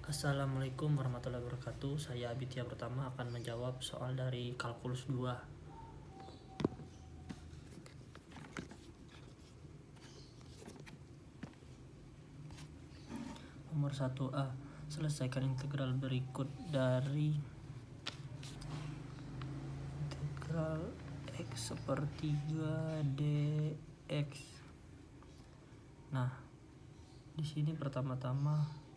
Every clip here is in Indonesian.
Assalamualaikum warahmatullahi wabarakatuh. Saya Abidya Pertama akan menjawab soal dari kalkulus 2. Nomor 1A. Selesaikan integral berikut dari integral x sepertiga dx. Nah, di sini pertama-tama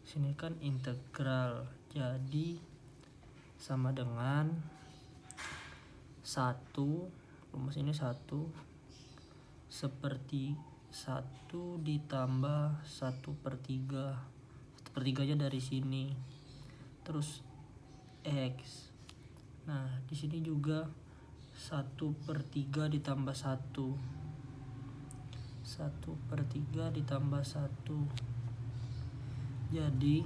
sini kan integral, jadi sama dengan 1, rumus ini 1 seperti 1 ditambah 1/3. 1/3 dari sini, terus x. Nah, di sini juga 1/3 ditambah 1. 1/3 ditambah 1. Jadi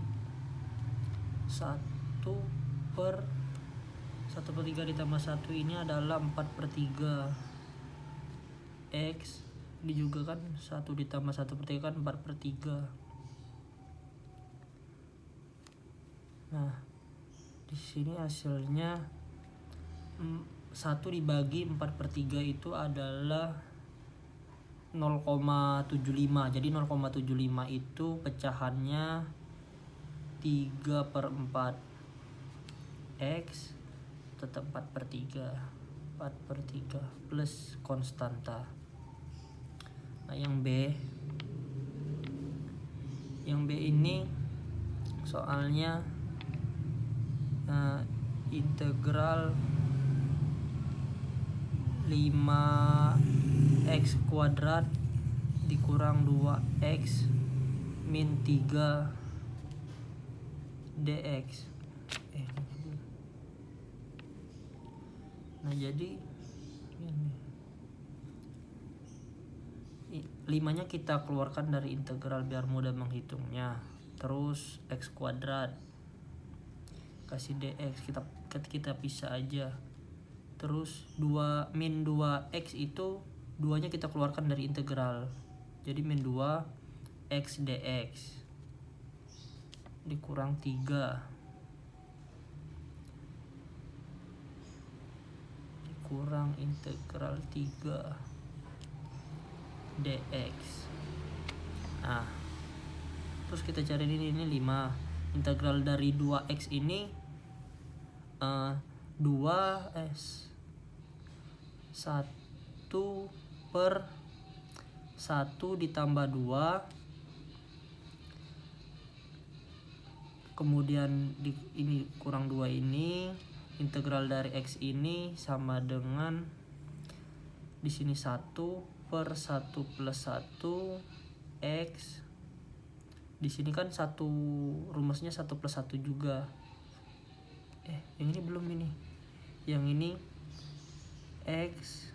1/3 ditambah 1 ini adalah 4/3. X ini juga kan 1 ditambah 1/3 kan 4/3. Nah, di sini hasilnya 1 dibagi 4/3 itu adalah 0,75. Jadi 0,75 itu pecahannya 3/4. X tetap 4/3 plus konstanta. Nah, yang B ini soalnya integral 5x kuadrat dikurang 2x min 3 dx. Nah, jadi 5-nya kita keluarkan dari integral biar mudah menghitungnya. Terus x kuadrat kasih dx, kita pisah aja. Terus 2 min 2x itu 2-nya kita keluarkan dari integral, jadi min 2x dx dikurang 3 dikurang integral 3 dx. Nah, terus kita cari ini 5. Integral dari 2x ini 2s 1/1 ditambah 2, kemudian ini kurang 2 ini. Integral dari x ini sama dengan di sini 1/1 plus 1 x. Di sini kan rumusnya 1 plus 1 juga. Yang ini belum ini. Yang ini x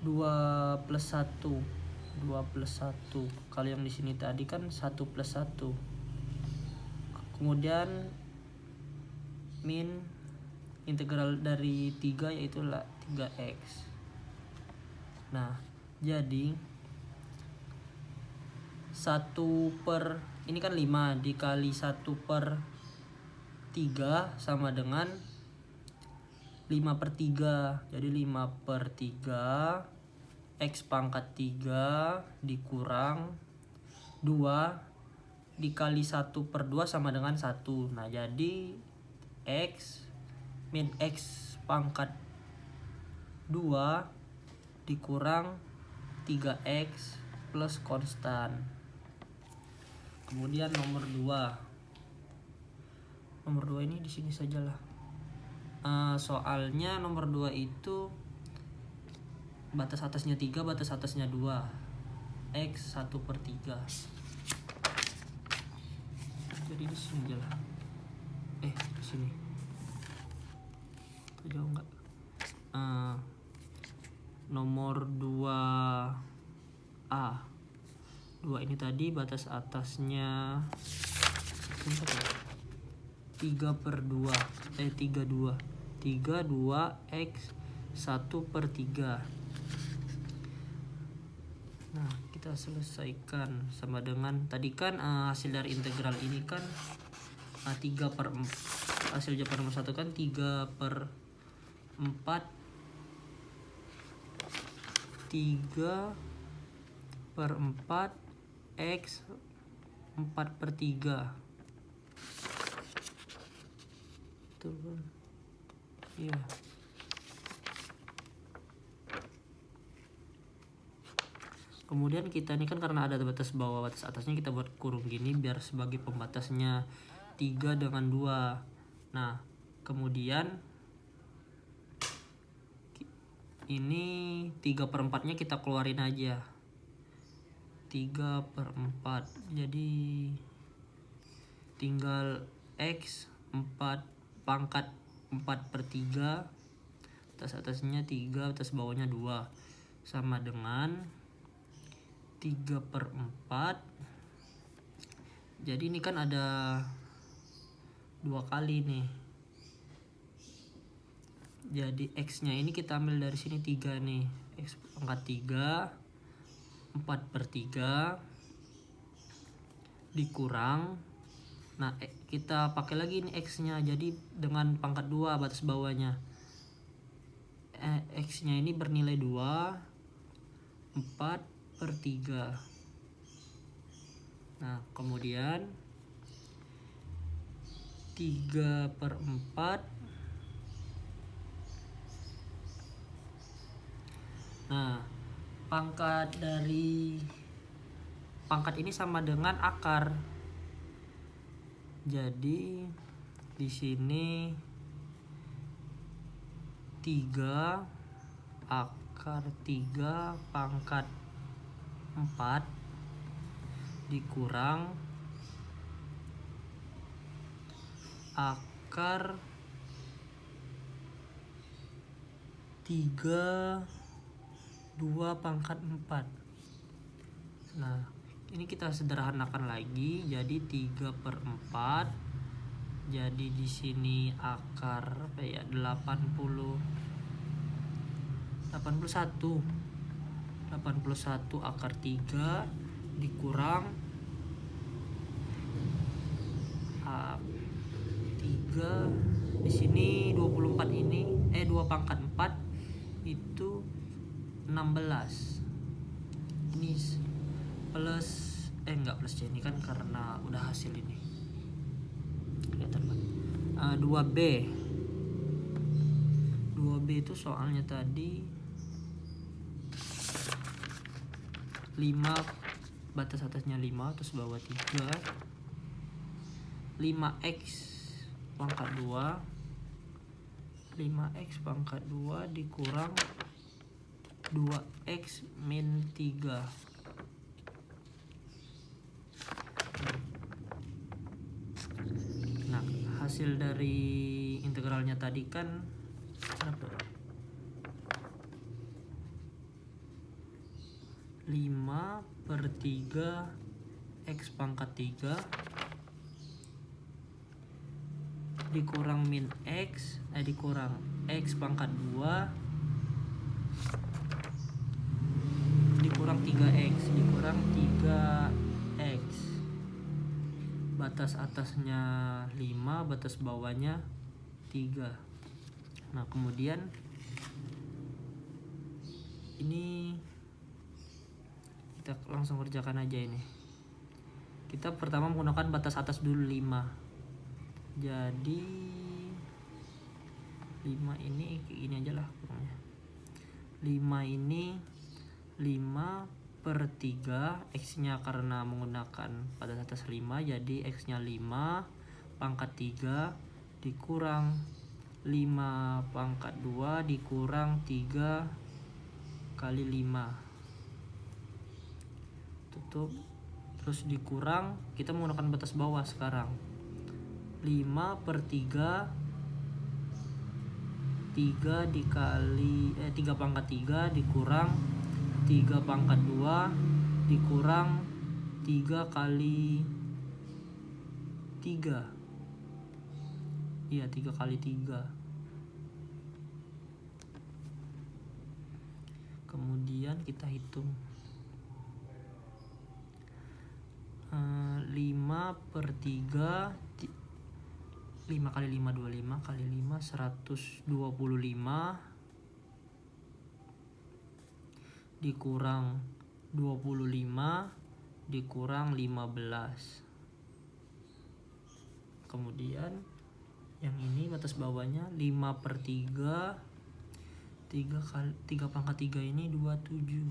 2 plus 1. Kalau yang di sini tadi kan 1 plus 1. Kemudian min integral dari 3 yaitu 3x. Nah, jadi ini kan 5 dikali 1/3 sama dengan 5/3. Jadi 5/3 x pangkat 3 dikurang 2 dikali 1/2 sama dengan 1. Nah, jadi x min x pangkat 2 dikurang 3x plus konstan. Kemudian nomor 2 ini di sini sajalah. Soalnya nomor 2 itu batas atasnya 3, batas atasnya 2. X 1/3. Jadi di sini aja lah. Di sini. Jauh enggak? Nomor 2A. 2 ini tadi batas atasnya 32 x 1/3. Nah, kita selesaikan sama dengan tadi kan hasil dari integral ini kan 3/4, hasil jawaban nomor 1 kan 3/4 X 4/3. Betul kan? Iya. Kemudian kita ini kan karena ada batas bawah batas atasnya, kita buat kurung gini biar sebagai pembatasnya 3 dengan 2. Nah, kemudian ini 3/4-nya kita keluarin aja. 3/4. Jadi tinggal X 4 per 3, atasnya 3, atas bawahnya 2, sama dengan 3/4. Jadi ini kan ada 2 kali nih. Jadi X nya ini kita ambil dari sini 3 nih. X pangkat 3 4/3 dikurang. Nah, kita pakai lagi ini X nya, jadi dengan pangkat 2 batas bawahnya. X nya ini bernilai 2 4/3. Nah, kemudian 3/4. Nah, pangkat ini sama dengan akar. Jadi di sini 3 akar 3 pangkat 4 dikurang akar 3 2 pangkat 4. Nah, ini kita sederhanakan lagi, jadi 3/4. Jadi di sini akar 81 akar 3 dikurang 3 di sini 24, ini 2 pangkat 4 itu 16. Ini plus enggak plus C, ini kan karena udah hasil ini. Kelihatan banget. 2B itu soalnya tadi 5, batas atasnya 5, terus bawah 3. 5x pangkat 2 dikurang 2x min 3. Nah, hasil dari integralnya tadi kan berapa? 5/3 X pangkat 3 dikurang min X dikurang X pangkat 2 dikurang 3x dikurang 3x. Batas atasnya 5, batas bawahnya 3. Nah, kemudian ini kita langsung kerjakan aja ini. Kita pertama menggunakan batas atas dulu 5. Jadi 5 ini ini aja lah kurangnya. 5 ini 5/3, X nya karena menggunakan batas atas 5, jadi X nya 5 pangkat 3 dikurang 5 pangkat 2 dikurang 3 kali 5, tutup, terus dikurang, kita menggunakan batas bawah sekarang. 5/3 3 dikali 3 pangkat 3 dikurang 3 pangkat 2 dikurang 3 kali 3. Iya, 3 kali 3. Kemudian kita hitung per 3, 5 kali 5 25 kali 5 125 dikurang 25 dikurang 15. Kemudian yang ini batas bawahnya 5 per 3, 3 pangkat 3 ini 27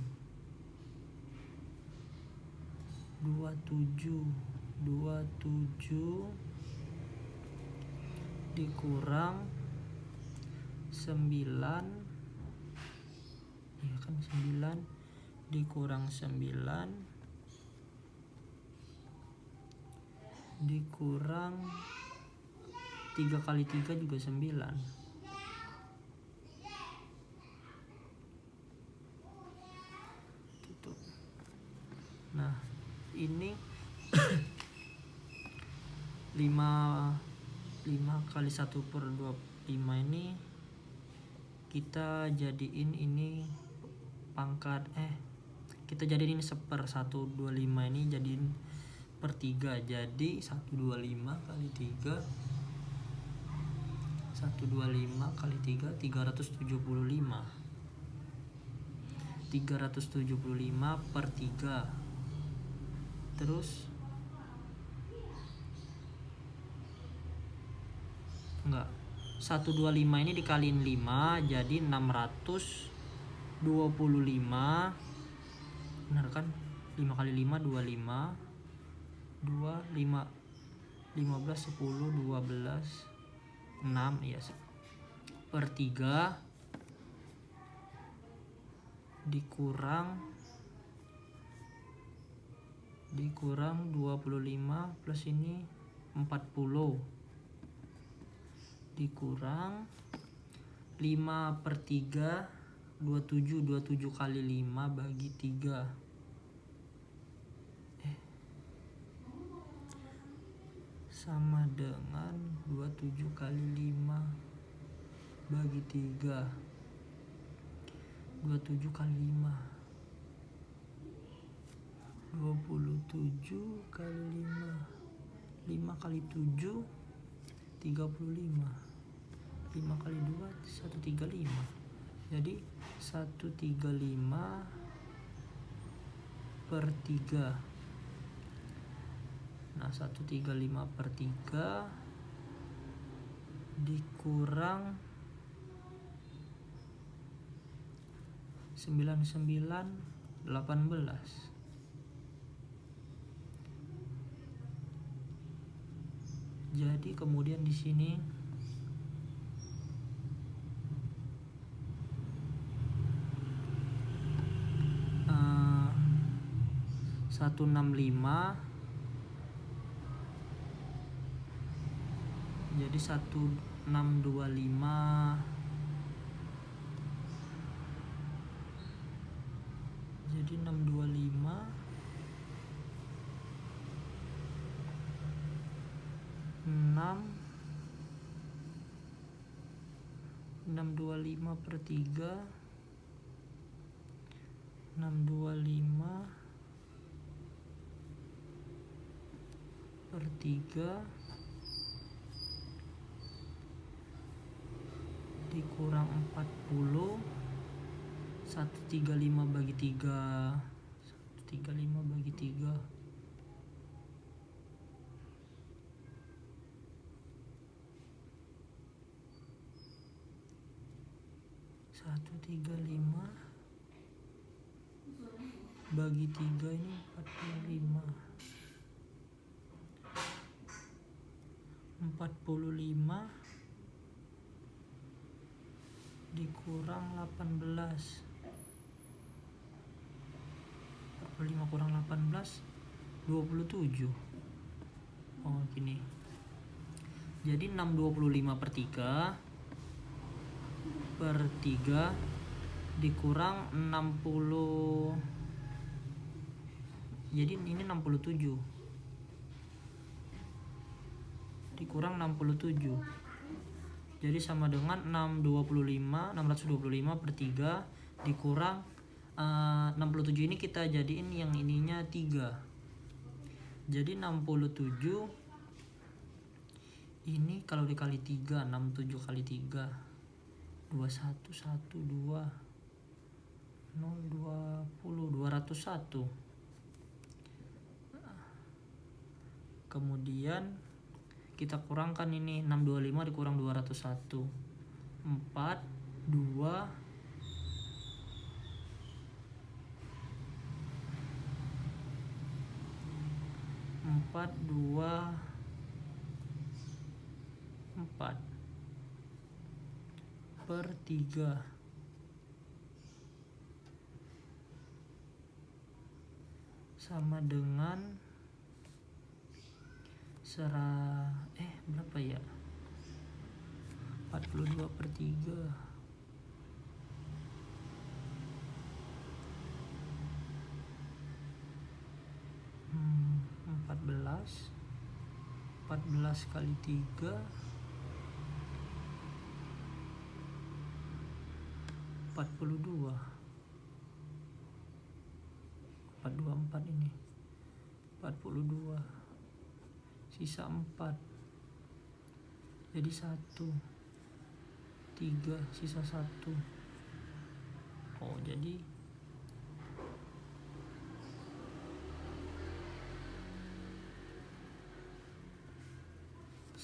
dikurang 9, ya kan 9 dikurang 9 dikurang 3 kali 3 juga 9. Tutup. Nah ini 5 kali 1 per 25 ini kita jadiin ini pangkat kita jadiin 1/125 ini jadiin per 3, jadi 125 kali 3 kali 3 375 per 3. Terus enggak, 125 ini dikaliin 5 jadi 625. Benar kan? 5 kali 5 25 15 10 12 6 ya, per 3 dikurang 25 plus ini 40 dikurang 5 per 3 27 kali 5 bagi 3 sama dengan 27 kali 5 bagi 3. 27 kali 5 27 kali 5 5 kali 7 35 5 kali 2 135. Jadi 135 per 3. Nah 135 per 3 dikurang 99 18. Jadi kemudian di sini uh, 165 jadi 1625 jadi 625 625 per 3 625 per 3 dikurang 40 135 bagi 3 135 bagi 3 135 bagi 3 ini 45 dikurang 18 45 kurang 18 27. Oh gini, jadi 625 per 3 dikurang 60, jadi ini 67 dikurang 67, jadi sama dengan 625 per 3 dikurang 67 ini kita jadiin yang ininya 3 Jadi 67 ini kalau dikali 3, 67 kali 3, 21, 1, 2, 0, 20, 201. Kemudian kita kurangkan ini, 625 dikurang 201, 4, 2, 4, 2, 4 per 3 sama dengan berapa ya? 42 per 3. 14 kali 3, 42. 424 ini. 42. Sisa 4. Jadi 1. 3 sisa 1. Oh, jadi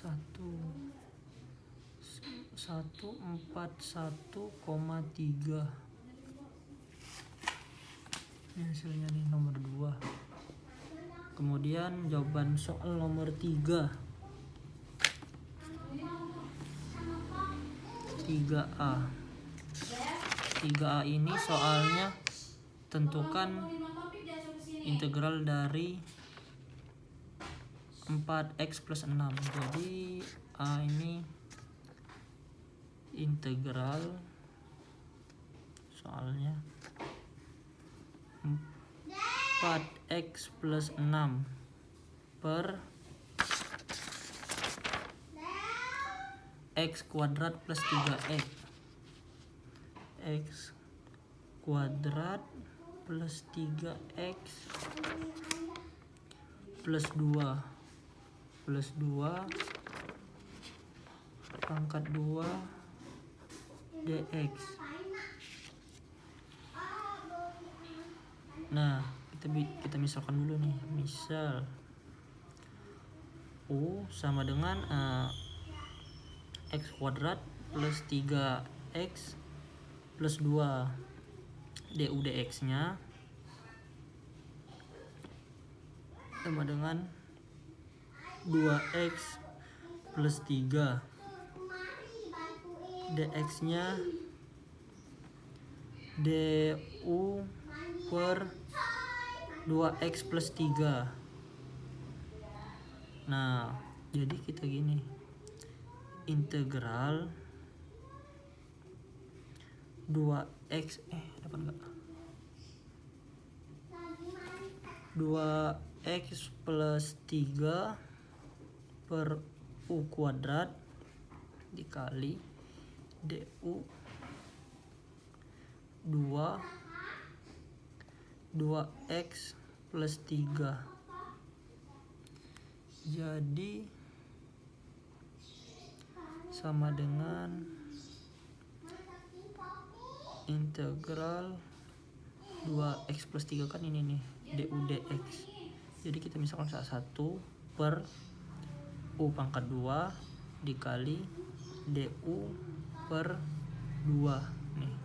141,3. Ini hasilnya nih, nomor 2. Kemudian jawaban soal nomor 3. 3A. 3A ini soalnya tentukan integral dari 4x plus 6. Jadi A ini integral soalnya 4x plus 6 per x kuadrat plus 3x. X kuadrat plus 3x plus 2 pangkat 2 dx. Nah, kita misalkan dulu nih. Misal U sama dengan x kuadrat plus 3x plus 2 du dx nya sama dengan 2x plus 3 dx nya du per 2x plus 3. Nah, jadi kita gini, integral 2x dapat enggak? 2x plus 3 per u kuadrat dikali du 2x plus 3. Jadi sama dengan integral 2x plus 3 kan ini nih, du dx. Jadi kita misalkan 1 per u pangkat 2 dikali du per 2 nih.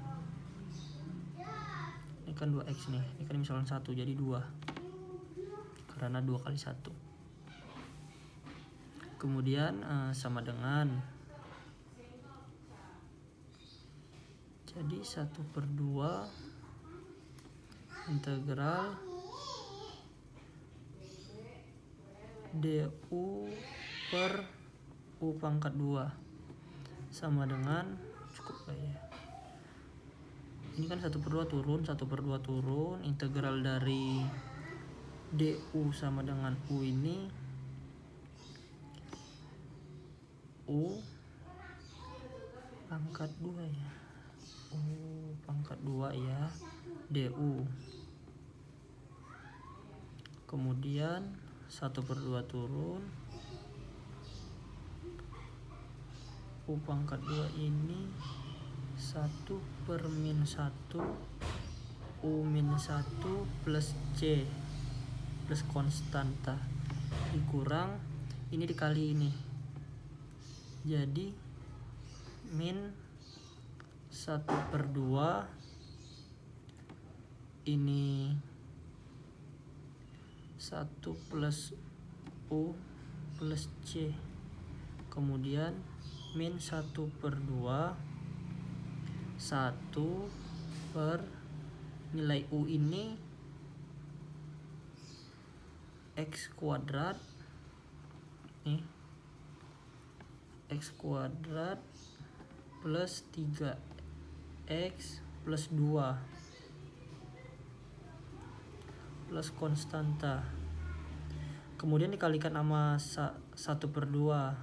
Ini kan 2x nih, ini kan misalkan 1 jadi 2 karena 2 kali 1. Kemudian sama dengan, jadi 1 per 2 integral du per u pangkat 2 sama dengan, cukup lah ya, ini kan 1 per 2 turun, 1 per 2 turun, integral dari du sama dengan u ini u pangkat 2 ya, u pangkat 2 ya, du. Kemudian 1/2 turun. U pangkat 2 ini 1/-1 U-1 plus C plus konstanta dikurang ini dikali ini, jadi min 1/2 ini 1 plus U plus C, kemudian min 1/2 1 per nilai U ini X kuadrat nih, X kuadrat plus 3X plus 2 plus konstanta, kemudian dikalikan sama 1/2,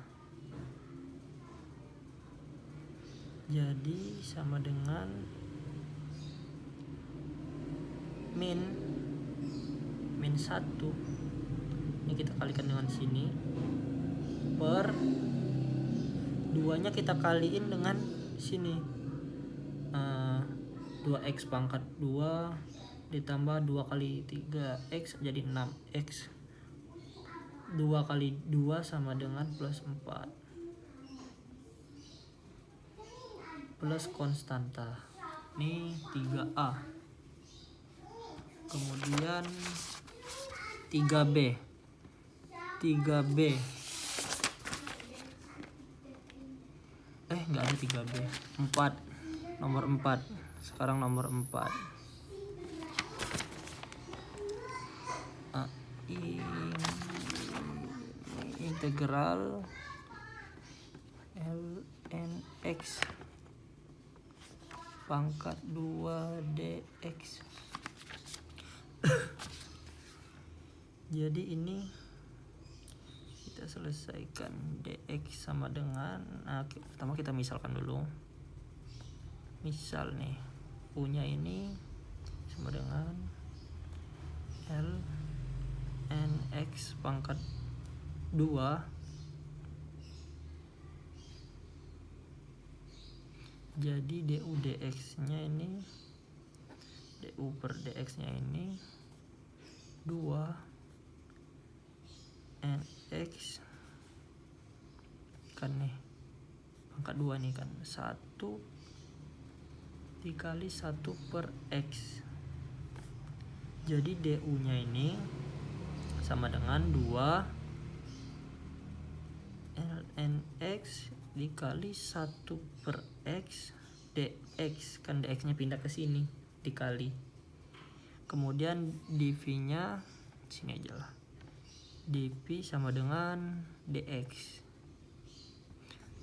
jadi sama dengan min 1, ini kita kalikan dengan sini, per 2 nya kita kaliin dengan sini, 2x pangkat 2 ditambah 2 kali 3x jadi 6x, 2 kali 2 sama dengan plus 4 plus konstanta, ini 3A. Kemudian 3B nggak ada 3B, 4, nomor 4, sekarang nomor 4. Integral ln(x) pangkat 2 dx. Jadi ini kita selesaikan, dx sama dengan, pertama kita misalkan dulu, misal nih U nya ini sama dengan ln(x) pangkat 2 jadi du dx nya ini, du per dx nya ini 2 nx kan nih pangkat 2 nih kan, 1 dikali 1 per x, jadi du nya ini sama dengan 2 ln(x) dikali 1 per x dx, kan dx nya pindah ke sini dikali, kemudian dv nya sini aja lah, dv sama dengan dx,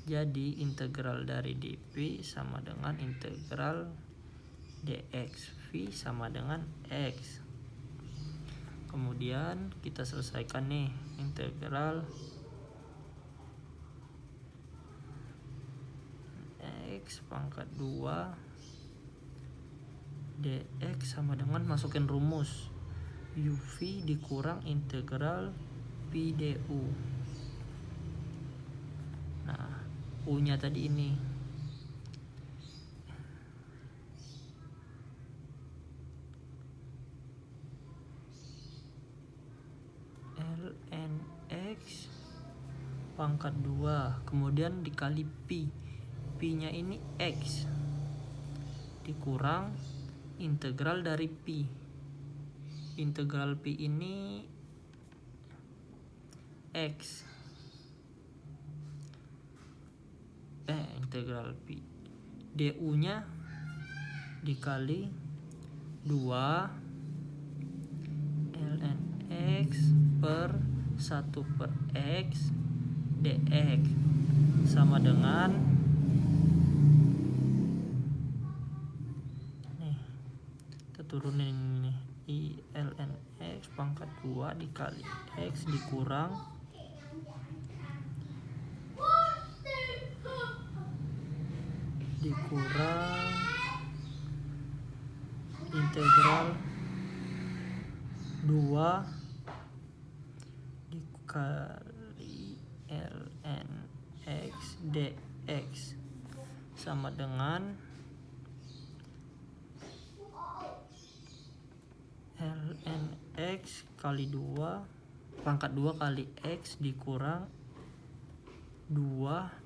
jadi integral dari dv sama dengan integral dx, v sama dengan x. Kemudian kita selesaikan nih, integral x pangkat 2 dx sama dengan, masukin rumus, uv dikurang integral pi du. Nah, u nya tadi ini ln(x) pangkat 2 kemudian dikali pi, pi nya ini x dikurang integral dari pi, integral pi ini x, integral pi, du nya dikali 2 ln(x) per 1 per x dx sama dengan, nih kita turunin nih, i ln(x) pangkat 2 dikali x dikurang integral 2 dikali ln x dx sama dengan ln x kali 2 pangkat 2 kali x dikurang 2,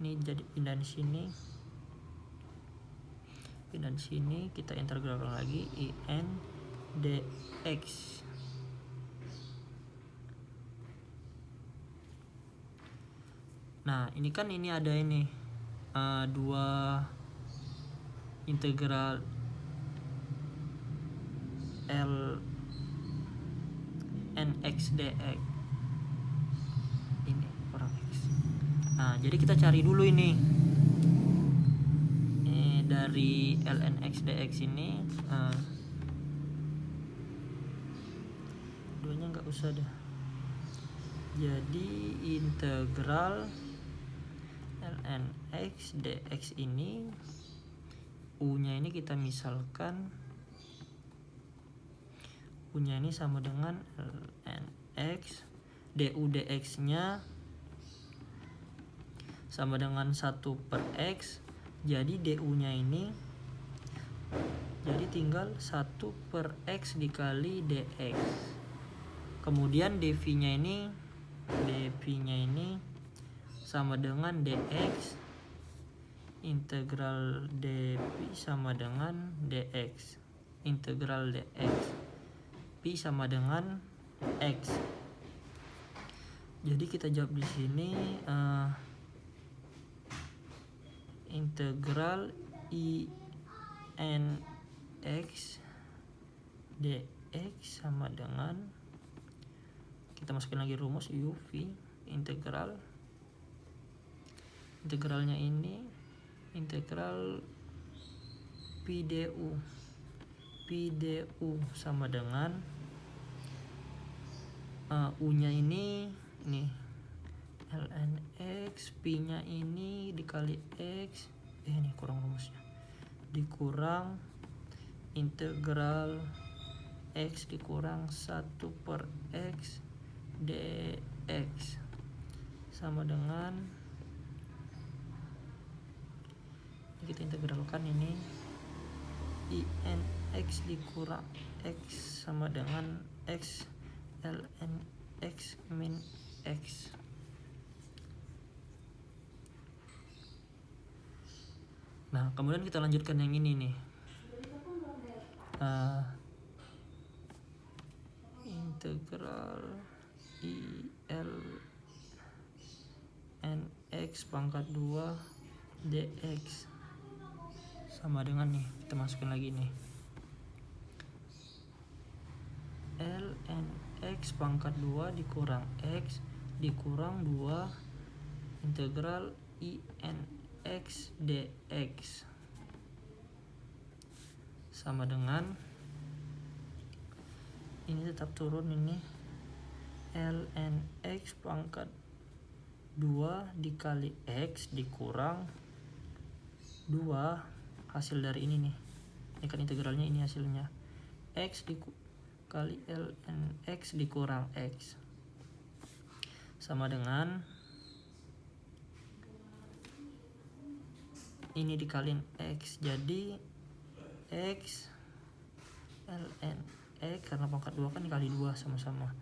nih jadi pindahan sini kita integral lagi in dx. Nah ini kan ada dua integral ln x dx ini kurang x. Nah jadi kita cari dulu ini dari ln x dx ini, duanya nggak usah dah. Jadi integral ln x dx ini u nya ini kita misalkan u nya ini sama dengan ln x, du dx nya sama dengan 1/x, jadi du nya ini jadi tinggal 1/x dikali dx. Kemudian dv nya ini sama dengan dx, integral dv sama dengan dx, integral dx pi sama dengan x. Jadi kita jawab di sini integral in x dx sama dengan, kita masukin lagi rumus uv, integralnya ini integral pi du sama dengan u nya ini ln x, pi nya ini dikali x, ini kurang rumusnya, dikurang integral x dikurang 1/x dx sama dengan, kita integralkan ini in x dikurang x sama dengan x ln x min x. Nah kemudian kita lanjutkan yang ini nih, integral ln x pangkat 2 dx sama dengan nih, kita masukin lagi nih ln x pangkat 2 dikurang x dikurang 2 integral in x dx sama dengan, ini tetap turun, ini ln x pangkat 2 dikali x dikurang 2 hasil dari ini nih, ini kan integralnya, ini hasilnya x dikali ln x dikurang x sama dengan ini dikaliin x, jadi x ln x karena pangkat 2 kan dikali 2 sama-sama,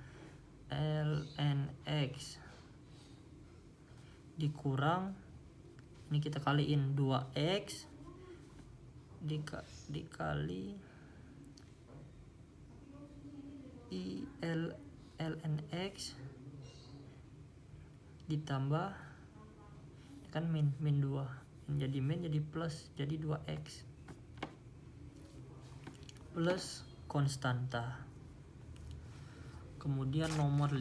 ln x dikurang, ini kita kaliin 2x dikali ln x ditambah kan min 2 jadi min jadi plus, jadi 2x plus konstanta. Kemudian nomor 5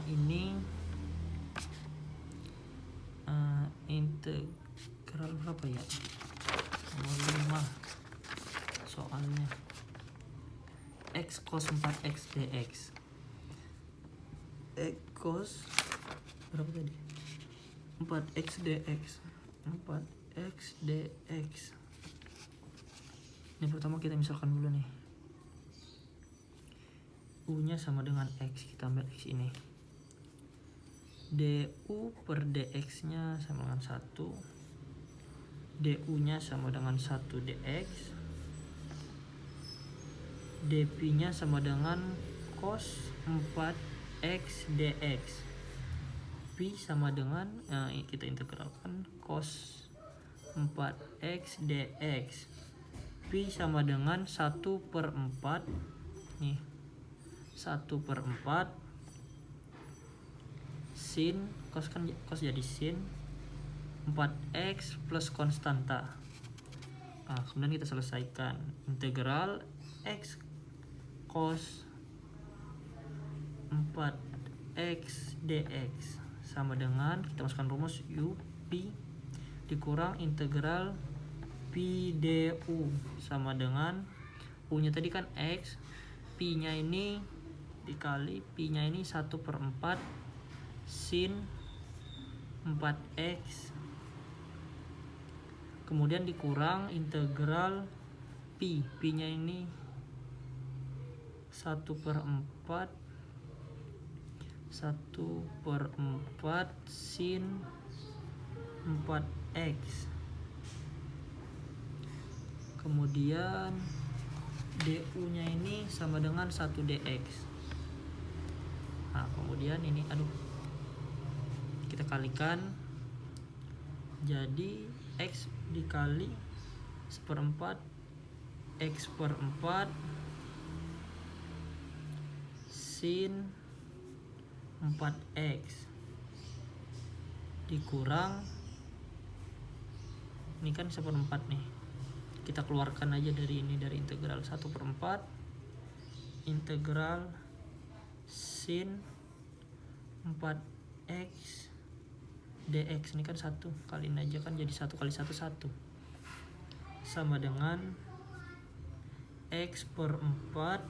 ini integral berapa ya? Nomor 5 soalnya x cos 4x dx, x cos berapa tadi? 4x dx. 4x dx. Ini pertama kita misalkan dulu nih. U nya sama dengan x, kita ambil x ini. Du per dx nya sama dengan 1. Du nya sama dengan 1 dx. dp nya sama dengan cos 4x dx. Pi sama dengan, kita integralkan cos 4x dx. Pi sama dengan 1/4 nih, 1/4 sin, cos kan cos jadi sin 4x plus konstanta. Nah, kemudian kita selesaikan integral x cos 4x dx sama dengan, kita masukkan rumus u pi dikurang integral pi du sama dengan u nya tadi kan x, pi nya ini dikali pi nya ini 1/4 sin 4x, kemudian dikurang integral pi nya ini 1/4 sin 4x, kemudian du nya ini sama dengan 1 dx. Nah, kemudian ini kita kalikan, jadi x dikali 1/4 x per 4 sin 4x dikurang, ini kan 1/4 nih, kita keluarkan aja dari ini, dari integral 1/4 integral sin 4x dx, ini kan 1, kaliin aja kan jadi 1 kali 1 1 sama dengan x per 4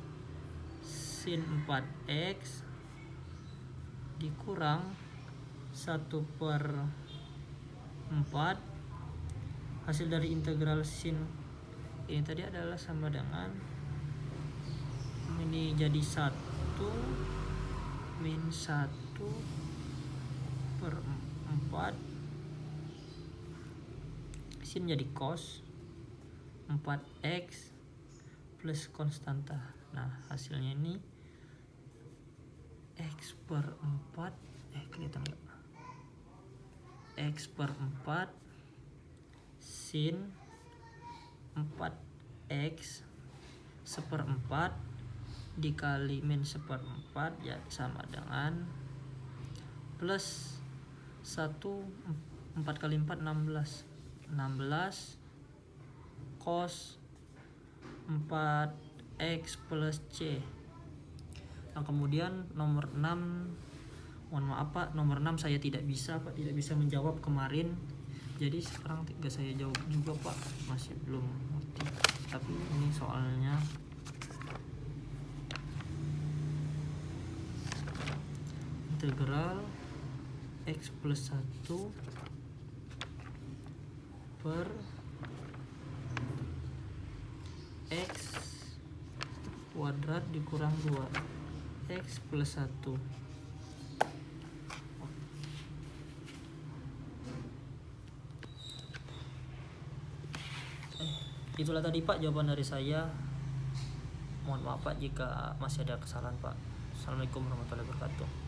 sin 4x dikurang 1/4 hasil dari integral sin ini tadi adalah sama dengan, ini jadi 1 min 1/4 sin jadi cos 4x plus konstanta. Nah, hasilnya ini x per 4 kelihatan nggak? X per 4 sin 4x 1/4 dikali min 1/4 ya sama dengan plus 1, 4 kali 4 16 cos 4x plus c. Nah, kemudian nomor 6, mohon maaf Pak, nomor 6 saya tidak bisa menjawab kemarin, jadi sekarang tidak saya jawab juga Pak, masih belum ngerti, tapi ini soalnya integral x plus 1 per x kuadrat dikurang 2 x plus 1. Itulah tadi Pak jawaban dari saya. Mohon maaf Pak jika masih ada kesalahan Pak. Assalamualaikum warahmatullahi wabarakatuh.